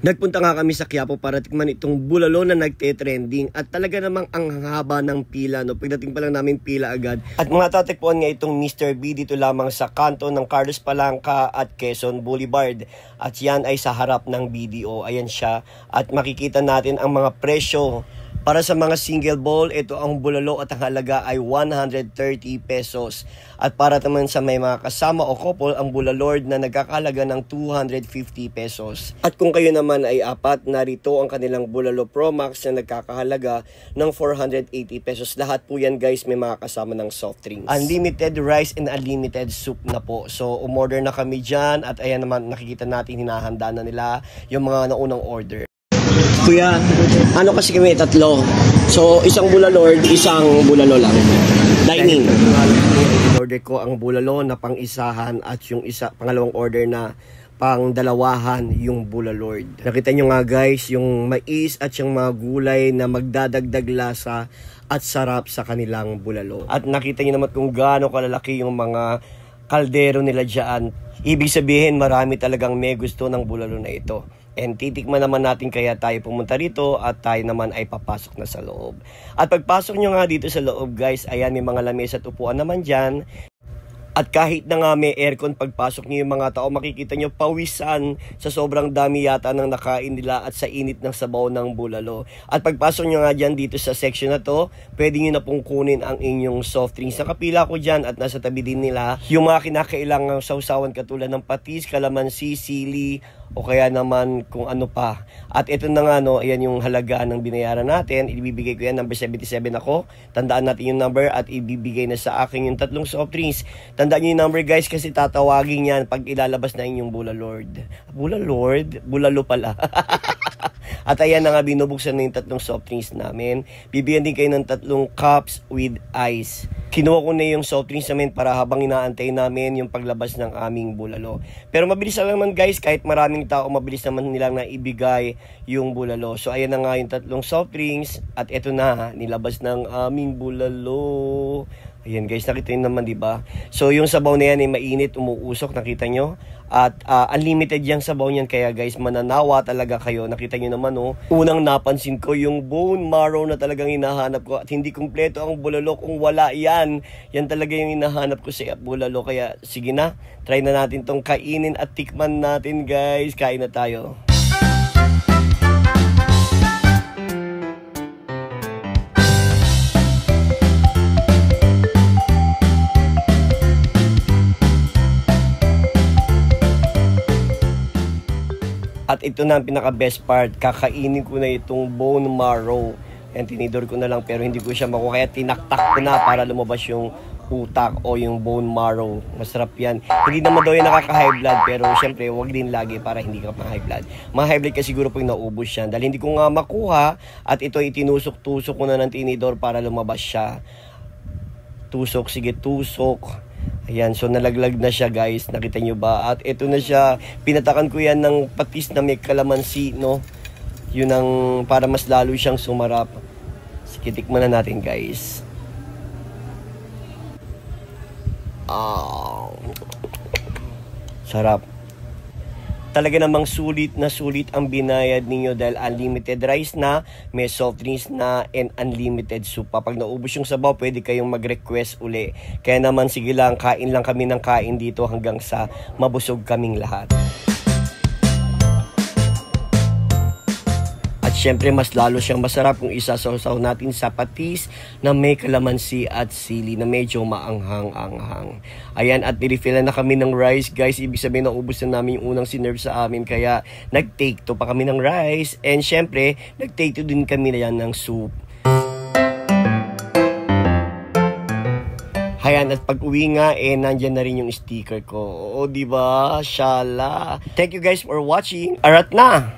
Nagpunta nga kami sa Quiapo para tikman itong bulalo na nagte-trending at talaga namang ang haba ng pila, no? Pagdating pa lang namin pila agad. At matatagpuan nga itong Mr. B dito lamang sa kanto ng Carlos Palanca at Quezon Boulevard. At yan ay sa harap ng BDO. Ayan siya. At makikita natin ang mga presyo. Para sa mga single bowl, ito ang bulalo at ang halaga ay 130 pesos. At para naman sa may mga kasama o couple, ang bulalord na nagkakalaga ng 250 pesos. At kung kayo naman ay apat, narito ang kanilang bulalo Pro Max na nagkakahalaga ng 480 pesos. Lahat po yan guys may mga kasama ng soft drinks. Unlimited rice and unlimited soup na po. So umorder na kami dyan at ayan naman nakikita natin hinahanda na nila yung mga naunang order. Kuya, ano kasi kami tatlo? So, isang bulalord, isang bulalo lang. Dining. Order ko ang bulalo na pang-isahan at yung pangalawang order na pang-dalawahan yung bulalord. Nakita nyo nga guys, yung mais at yung mga gulay na magdadagdag lasa at sarap sa kanilang bulalo. At nakita nyo naman kung gaano kalalaki yung mga kaldero nila dyan. Ibig sabihin, marami talagang may gusto ng bulalo na ito. And titikman naman natin kaya tayo pumunta rito at tayo naman ay papasok na sa loob. At pagpasok nyo nga dito sa loob guys, ayan may mga lamesa at upuan naman dyan. At kahit na nga may aircon, pagpasok nyo yung mga tao, makikita nyo pawisan sa sobrang dami yata ng nakain nila at sa init ng sabaw ng bulalo. At pagpasok nyo nga dyan dito sa section na to, pwede nyo na pong kunin ang inyong soft drinks. Nakapila ko dyan at nasa tabi din nila yung mga kinakailangang sausawan katulad ng patis, kalamansi, sili, o kaya naman kung ano pa. At ito na nga no, ayan yung halaga ng binayaran natin. Ibibigay ko yan, number 77 ako. Tandaan natin yung number at ibibigay na sa akin yung tatlong soft drinks. Tandaan nyo yung number guys kasi tatawagin yan pag ilalabas na inyong bulalord. Bulalord? Bulalo pala. At ayan na nga, binubuksan na yung tatlong soft drinks namin. Bibigyan din kayo ng tatlong cups with ice. Kinuha ko na yung soft drinks namin para habang inaantay namin yung paglabas ng aming bulalo. Pero mabilis lang naman guys, kahit maraming tao, mabilis naman nilang naibigay yung bulalo. So ayan na nga yung tatlong soft drinks at eto na, nilabas ng aming bulalo. Ayan guys, nakita nyo naman diba? So yung sabaw na yan ay mainit, umuusok, nakita nyo? At unlimited yung sabaw niyan, kaya guys mananawa talaga kayo. Nakita nyo naman oh, unang napansin ko yung bone marrow na talagang hinahanap ko. At hindi kumpleto ang bulalo kung wala yan. Yan talaga yung hinahanap ko sa bulalo. Kaya sige na, try na natin tong kainin at tikman natin guys. Kain na tayo. At ito na ang pinaka-best part, kakainin ko na itong bone marrow. Yan, tinidor ko na lang pero hindi ko siya makuha. Kaya tinaktak ko na para lumabas yung utak o yung bone marrow. Masarap yan. Hindi naman daw yung nakaka-high blood pero syempre wag din lagi para hindi ka ma-high blood. Ma-high blood kasi siguro pag naubos yan. Dahil hindi ko nga makuha at ito itinusok-tusok ko na ng tinidor para lumabas siya. Tusok, sige tusok. Ayan, so nalaglag na siya guys, nakita nyo ba? At ito na siya, pinatakan ko yan ng patis na may kalamansi, no? Yun ang para mas lalo siyang sumarap. Sige, tikman na natin guys. Sarap. Talaga namang sulit na sulit ang binayad ninyo dahil unlimited rice na, may soft drinks na, and unlimited soup. Pag naubos yung sabaw, pwede kayong mag-request uli. Kaya naman sige lang, kain lang kami ng kain dito hanggang sa mabusog kaming lahat. Siyempre, mas lalo siyang masarap kung isasaw-saw natin sa patis na may kalamansi at sili na medyo maanghang-anghang. Ayan, at nilifillan na kami ng rice, guys. Ibig sabihin, naubos na namin yung unang sinerve sa amin. Kaya, nag-take to pa kami ng rice. And siyempre, nag-take to din kami na yan ng soup. Ayan, at pag-uwi nga, nandyan na rin yung sticker ko. Oo, diba? Shala. Thank you guys for watching. Arat na!